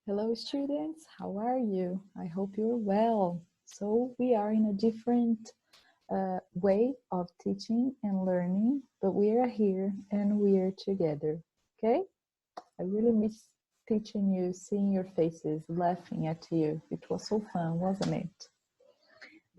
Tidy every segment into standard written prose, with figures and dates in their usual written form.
Hello students, how are you? I hope you're well. So we are in a different way of teaching and learning, but we are here and we are together, okay? I really miss teaching you, seeing your faces, laughing at you. It was so fun, wasn't it?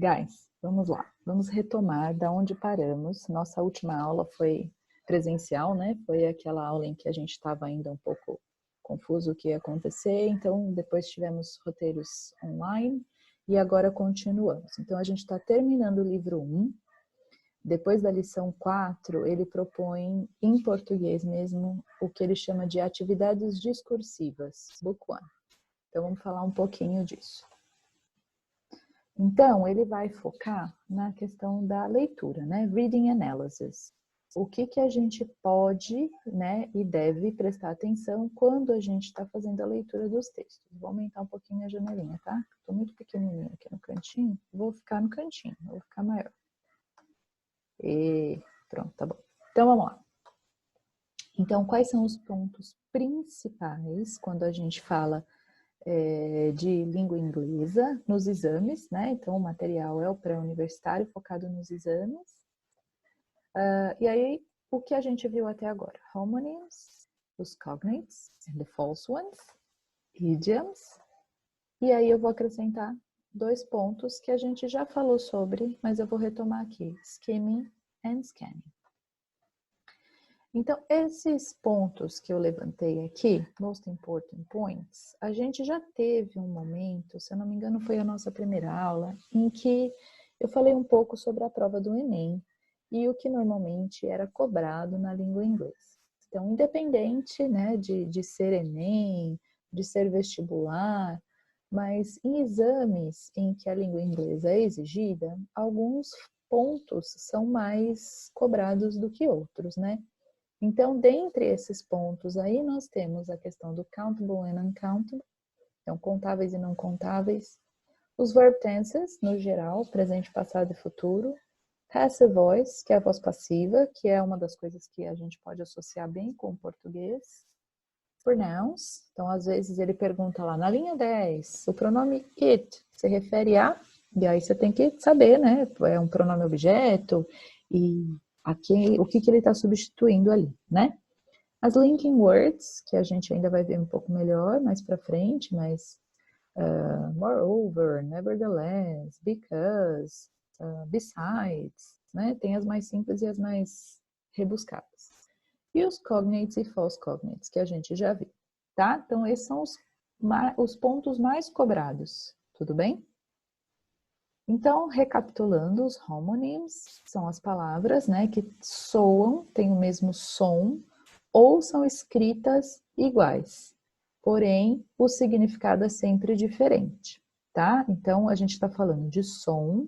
Guys, vamos lá. Vamos retomar da onde paramos. Nossa última aula foi presencial, né? Foi aquela aula em que a gente estava ainda um pouco confuso o que ia acontecer, então depois tivemos roteiros online e agora continuamos. Então a gente está terminando o livro 1, depois da lição 4 ele propõe em português mesmo o que ele chama de atividades discursivas, book 1. Então vamos falar um pouquinho disso. Então ele vai focar na questão da leitura, né? Reading Analysis. O que a gente pode, né, e deve prestar atenção quando a gente está fazendo a leitura dos textos. Vou aumentar um pouquinho a janelinha, tá? Estou muito pequenininha aqui no cantinho. Vou ficar no cantinho, vou ficar maior. E pronto, tá bom. Então, vamos lá. Então, quais são os pontos principais quando a gente fala de língua inglesa nos exames, né? Então, o material é o pré-universitário, focado nos exames. E aí, o que a gente viu até agora? Homonyms, os cognates, and the false ones, idioms. E aí eu vou acrescentar 2 pontos que a gente já falou sobre, mas eu vou retomar aqui. Skimming and scanning. Então, esses pontos que eu levantei aqui, most important points, a gente já teve um momento, se eu não me engano foi a nossa primeira aula, em que eu falei um pouco sobre a prova do Enem, e o que normalmente era cobrado na língua inglesa. Então, independente, né, de ser Enem, de ser vestibular, mas em exames em que a língua inglesa é exigida, alguns pontos são mais cobrados do que outros, né? Então, dentre esses pontos aí, nós temos a questão do countable and uncountable, então contáveis e não contáveis, os verb tenses, no geral, presente, passado e futuro, passive voice, que é a voz passiva, que é uma das coisas que a gente pode associar bem com o português. Pronouns, então às vezes ele pergunta lá, na linha 10, o pronome it se refere a, e aí você tem que saber, né, é um pronome objeto, e aqui, o que ele está substituindo ali, né? As linking words, que a gente ainda vai ver um pouco melhor mais para frente, mas moreover, nevertheless, because, besides, né? Tem as mais simples e as mais rebuscadas. E os cognates e false cognates, que a gente já viu, tá? Então, esses são os pontos mais cobrados, tudo bem? Então, recapitulando, os homonyms são as palavras, né, que soam, têm o mesmo som, ou são escritas iguais. Porém, o significado é sempre diferente, tá? Então, a gente está falando de som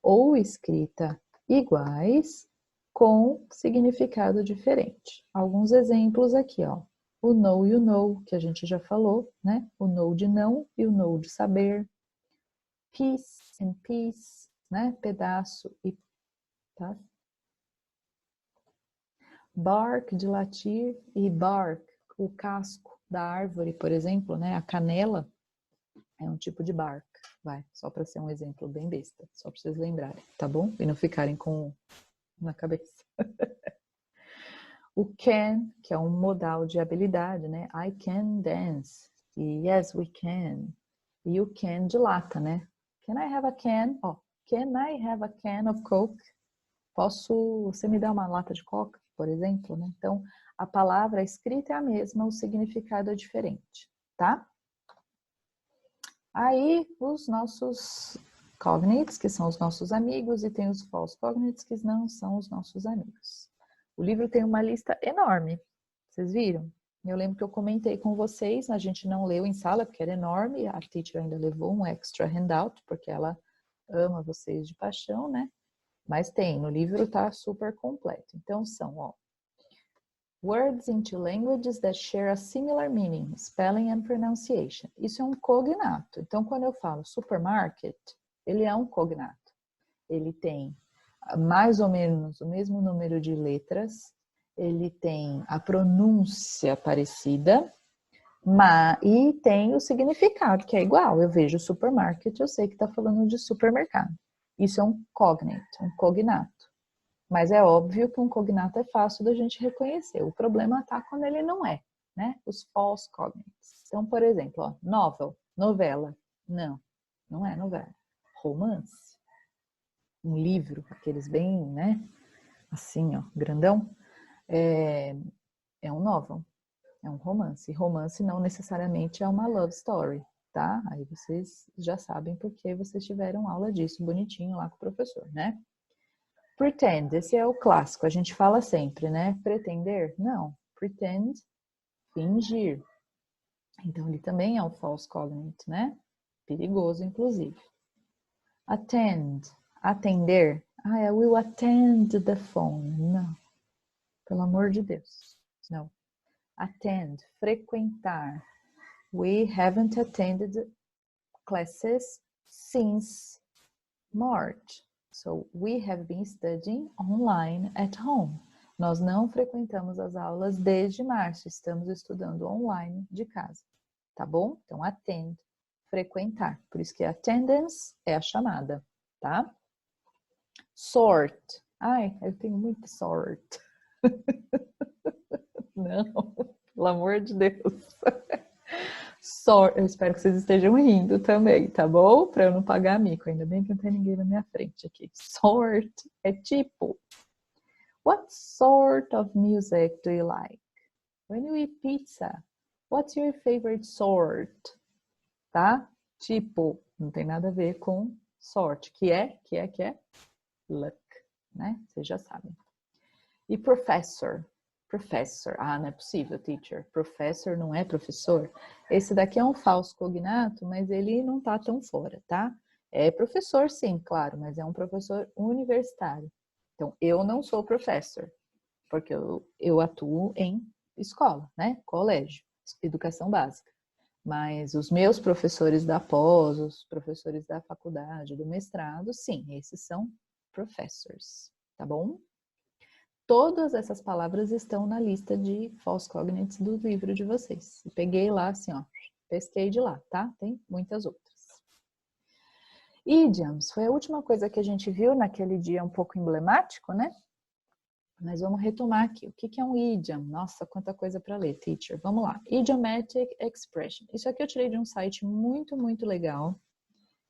ou escrita iguais com significado diferente. Alguns exemplos aqui, ó. O know e o know, que a gente já falou, né? O know de não e o know de saber. Piece and piece, né? Pedaço e tá? Bark, de latir, e bark, o casco da árvore, por exemplo, né? A canela é um tipo de bark, vai, só para ser um exemplo bem besta, só para vocês lembrarem, tá bom? E não ficarem com na cabeça. O can, que é um modal de habilidade, né? I can dance. E yes, we can. E o can de lata, né? Can I have a can? Oh, can I have a can of Coke? Você me dá uma lata de coca, por exemplo, né? Então, a palavra escrita é a mesma, o significado é diferente, tá? Aí, os nossos cognates, que são os nossos amigos, e tem os false cognates, que não são os nossos amigos. O livro tem uma lista enorme, vocês viram? Eu lembro que eu comentei com vocês, a gente não leu em sala, porque era enorme, a teacher ainda levou um extra handout, porque ela ama vocês de paixão, né? Mas tem, no livro tá super completo. Então são, ó, words into languages that share a similar meaning, spelling and pronunciation. Isso é um cognato. Então, quando eu falo supermarket, ele é um cognato. Ele tem mais ou menos o mesmo número de letras, ele tem a pronúncia parecida, E tem o significado, que é igual. Eu vejo supermarket, eu sei que está falando de supermercado. Isso é um cognate, um cognato. Mas é óbvio que um cognato é fácil da gente reconhecer. O problema está quando ele não é, né? Os false cognates. Então, por exemplo, ó, novel, novela. Não, não é novela. Romance. Um livro, aqueles bem, né? Assim, ó, grandão. É um novel. É um romance. E romance não necessariamente é uma love story, tá? Aí vocês já sabem porque vocês tiveram aula disso bonitinho lá com o professor, né? Pretend, esse é o clássico, a gente fala sempre, né? Pretender? Não. Pretend, fingir. Então, ele também é um false cognate, né? Perigoso, inclusive. Attend, atender. I will attend the phone. Não. Pelo amor de Deus. Não. Attend, frequentar. We haven't attended classes since March. So, we have been studying online at home. Nós não frequentamos as aulas desde março, estamos estudando online de casa, tá bom? Então, attend, frequentar. Por isso que attendance é a chamada, tá? Sort. Ai, eu tenho muito sort. Não, pelo amor de Deus. Sort, eu espero que vocês estejam rindo também, tá bom? Para eu não pagar mico. Ainda bem que não tem ninguém na minha frente aqui. Sort é tipo. What sort of music do you like? When you eat pizza, what's your favorite sort? Tá? Tipo, não tem nada a ver com sorte. Que é? Luck, né? Vocês já sabem. E professor. Professor. Ah, não é possível, teacher. Professor não é professor? Esse daqui é um falso cognato, mas ele não tá tão fora, tá? É professor, sim, claro, mas é um professor universitário. Então, eu não sou professor, porque eu atuo em escola, né? Colégio, educação básica. Mas os meus professores da pós, os professores da faculdade, do mestrado, sim, esses são professors, tá bom? Todas essas palavras estão na lista de false cognates do livro de vocês. Eu peguei lá assim, ó, pesquei de lá, tá? Tem muitas outras. Idioms, foi a última coisa que a gente viu naquele dia um pouco emblemático, né? Mas vamos retomar aqui. O que é um idiom? Nossa, quanta coisa para ler, teacher. Vamos lá. Idiomatic expression. Isso aqui eu tirei de um site muito, muito legal,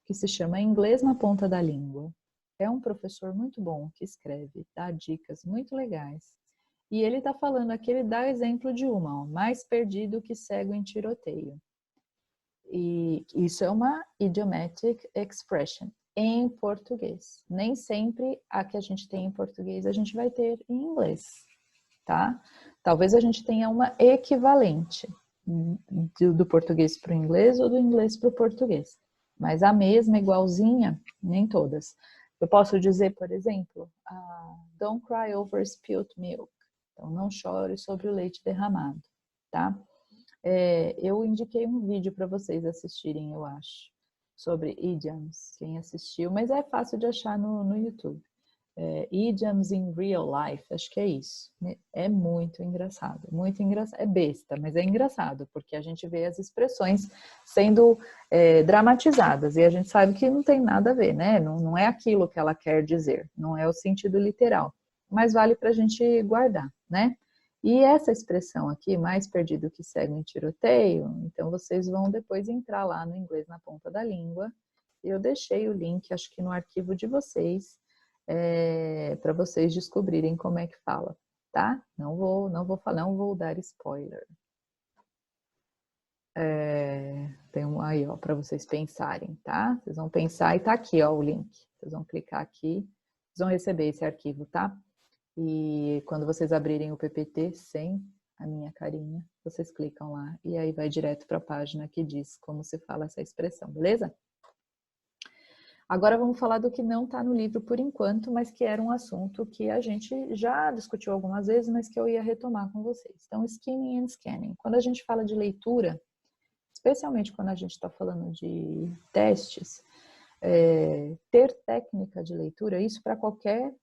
que se chama Inglês na Ponta da Língua. É um professor muito bom que escreve, dá dicas muito legais. E ele está falando aqui, ele dá exemplo de uma, ó, mais perdido que cego em tiroteio. E isso é uma idiomatic expression em português. Nem sempre a que a gente tem em português a gente vai ter em inglês, tá? Talvez a gente tenha uma equivalente do português para o inglês ou do inglês para o português. Mas a mesma, igualzinha, nem todas. Eu posso dizer, por exemplo, don't cry over spilt milk. Então, não chore sobre o leite derramado, tá? Eu indiquei um vídeo para vocês assistirem, eu acho, sobre idioms, quem assistiu, mas é fácil de achar no YouTube. Idioms in Real Life, acho que é isso. É muito engraçado, muito engraçado. É besta, mas é engraçado, porque a gente vê as expressões sendo dramatizadas, e a gente sabe que não tem nada a ver, né? Não é aquilo que ela quer dizer, não é o sentido literal, mas vale para a gente guardar, né? E essa expressão aqui, mais perdido que cego em tiroteio, então vocês vão depois entrar lá no Inglês na Ponta da Língua. Eu deixei o link, acho que no arquivo de vocês, para vocês descobrirem como é que fala, tá? Não vou dar spoiler. Tem um aí, ó, para vocês pensarem, tá? Vocês vão pensar e tá aqui, ó, o link. Vocês vão clicar aqui, vocês vão receber esse arquivo, tá? E quando vocês abrirem o PPT sem a minha carinha, vocês clicam lá e aí vai direto para a página que diz como se fala essa expressão, beleza? Agora vamos falar do que não está no livro por enquanto, mas que era um assunto que a gente já discutiu algumas vezes, mas que eu ia retomar com vocês. Então, skimming and scanning. Quando a gente fala de leitura, especialmente quando a gente está falando de testes, ter técnica de leitura, isso para qualquer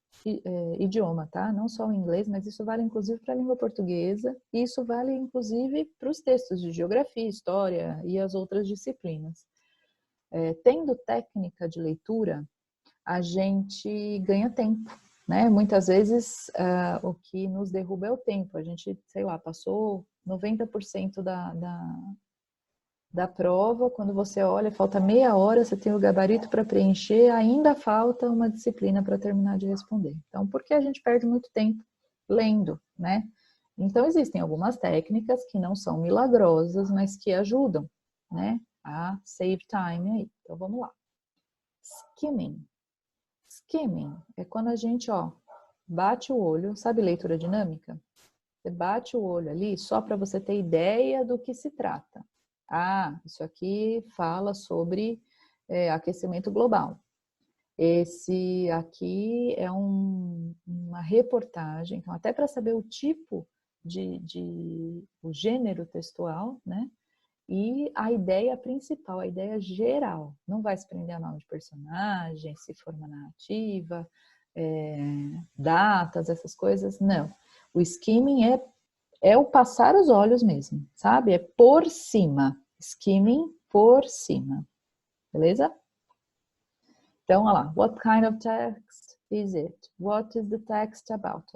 idioma, tá? Não só o inglês, mas isso vale inclusive para a língua portuguesa, e isso vale inclusive para os textos de geografia, história e as outras disciplinas. Tendo técnica de leitura, a gente ganha tempo, né? Muitas vezes o que nos derruba é o tempo. A gente, sei lá, passou 90% da prova, quando você olha, falta meia hora, você tem o gabarito para preencher, ainda falta uma disciplina para terminar de responder. Então, por que a gente perde muito tempo lendo, né? Então, existem algumas técnicas que não são milagrosas, mas que ajudam, né? A save time aí. Então, vamos lá. Skimming. Skimming é quando a gente, bate o olho, sabe leitura dinâmica? Você bate o olho ali só para você ter ideia do que se trata. Isso aqui fala sobre aquecimento global. Esse aqui é uma reportagem, então até para saber o tipo o gênero textual, né? E a ideia principal, a ideia geral. Não vai se prender a nome de personagem, se forma narrativa, datas, essas coisas, não. O skimming é o passar os olhos mesmo, sabe? É por cima. Skimming por cima. Beleza? Então, olha lá. What kind of text is it? What is the text about?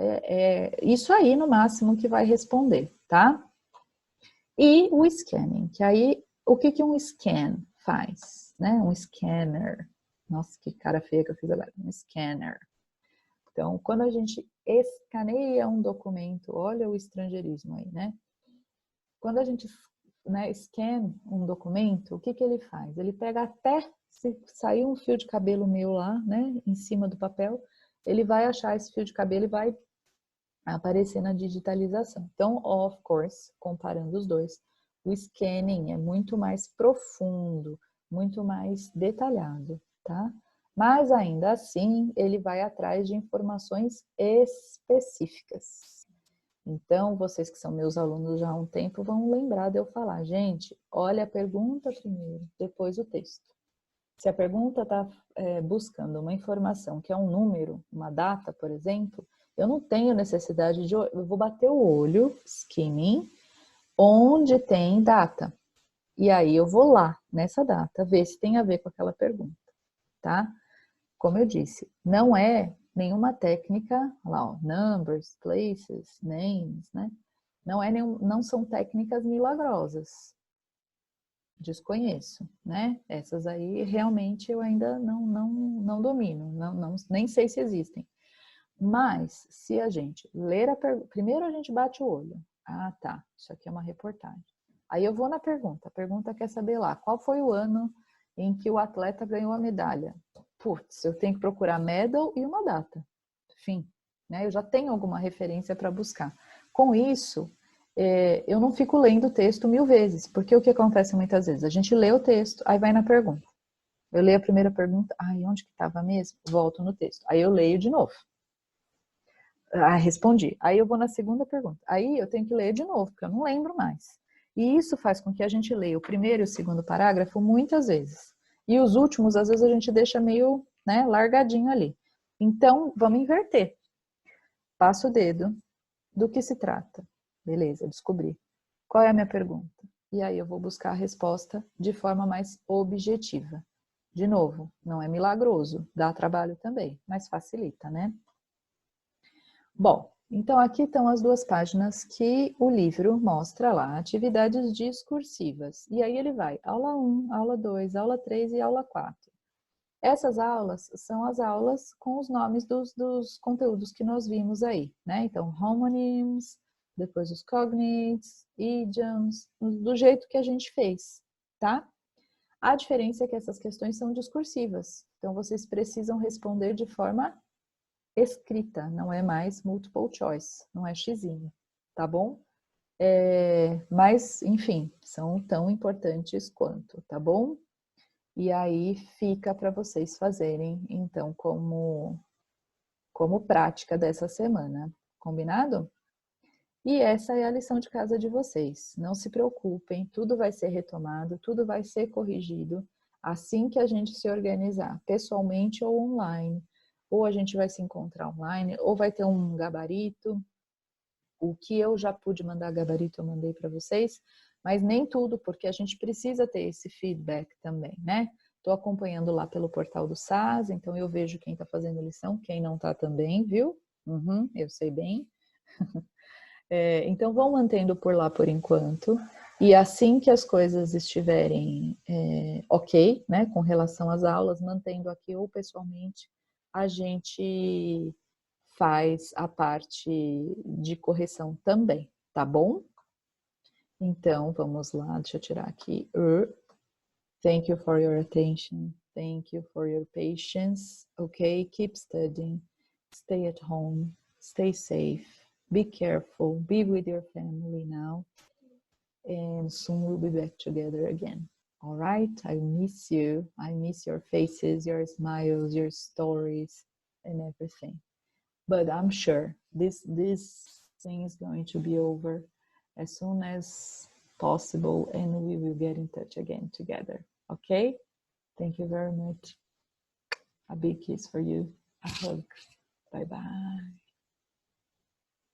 Isso aí, no máximo, que vai responder, tá? E o scanning, que aí, o que um scan faz? Né? Um scanner. Nossa, que cara feia que eu fiz agora. Um scanner. Então, quando a gente escaneia um documento, olha o estrangeirismo aí, né? Quando a gente scan um documento, o que ele faz? Ele pega até, se sair um fio de cabelo meu lá, né, em cima do papel, ele vai achar esse fio de cabelo e vai aparecer na digitalização. Então, of course, comparando os dois, o scanning é muito mais profundo, muito mais detalhado, tá? Mas ainda assim, ele vai atrás de informações específicas. Então, vocês que são meus alunos já há um tempo vão lembrar de eu falar, gente, olha a pergunta primeiro, depois o texto. Se a pergunta está buscando uma informação que é um número, uma data, por exemplo, eu não tenho necessidade eu vou bater o olho, skimming, onde tem data. E aí eu vou lá, nessa data, ver se tem a ver com aquela pergunta, tá? Como eu disse, não é nenhuma técnica, lá, numbers, places, names, né? Não são técnicas milagrosas. Desconheço, né? Essas aí realmente eu ainda não domino, nem sei se existem. Mas, se a gente ler a pergunta, primeiro a gente bate o olho. Tá, isso aqui é uma reportagem. Aí eu vou na pergunta. A pergunta quer saber lá, qual foi o ano em que o atleta ganhou a medalha? Putz, eu tenho que procurar medal e uma data. Fim. Né? Eu já tenho alguma referência para buscar. Com isso, eu não fico lendo o texto 1000 vezes, porque o que acontece muitas vezes? A gente lê o texto, aí vai na pergunta. Eu leio a primeira pergunta, onde que estava mesmo? Volto no texto. Aí eu leio de novo. Respondi. Aí eu vou na segunda pergunta. Aí eu tenho que ler de novo, porque eu não lembro mais. E isso faz com que a gente leia o primeiro e o segundo parágrafo muitas vezes. E os últimos, às vezes, a gente deixa meio, largadinho ali. Então, vamos inverter. Passo o dedo. Do que se trata? Beleza, descobri. Qual é a minha pergunta? E aí eu vou buscar a resposta de forma mais objetiva. De novo, não é milagroso, dá trabalho também, mas facilita, né? Bom, então aqui estão as duas páginas que o livro mostra lá, atividades discursivas. E aí ele vai, aula 1, aula 2, aula 3 e aula 4. Essas aulas são as aulas com os nomes dos conteúdos que nós vimos aí, né? Então, homonyms, depois os cognates, idioms, do jeito que a gente fez, tá? A diferença é que essas questões são discursivas. Então, vocês precisam responder de forma escrita, não é mais multiple choice, não é xizinho, tá bom? Mas, enfim, são tão importantes quanto, tá bom? E aí fica para vocês fazerem, então, como prática dessa semana, combinado? E essa é a lição de casa de vocês. Não se preocupem, tudo vai ser retomado, tudo vai ser corrigido. Assim que a gente se organizar, pessoalmente ou online, ou a gente vai se encontrar online, ou vai ter um gabarito. O que eu já pude mandar gabarito, eu mandei para vocês, mas nem tudo, porque a gente precisa ter esse feedback também, né? Estou acompanhando lá pelo portal do SAS, então eu vejo quem está fazendo lição, quem não está também, viu? Eu sei bem. Então vão mantendo por lá por enquanto. E assim que as coisas estiverem ok, né, com relação às aulas, mantendo aqui ou pessoalmente, a gente faz a parte de correção também, tá bom? Então, vamos lá, deixa eu tirar aqui. Thank you for your attention. Thank you for your patience. Okay, keep studying. Stay at home. Stay safe. Be careful. Be with your family now. And soon we'll be back together again. All right? I miss you. I miss your faces, your smiles, your stories, and everything. But I'm sure this thing is going to be over as soon as possible, and we will get in touch again together. Okay? Thank you very much. A big kiss for you. A hug. Bye-bye.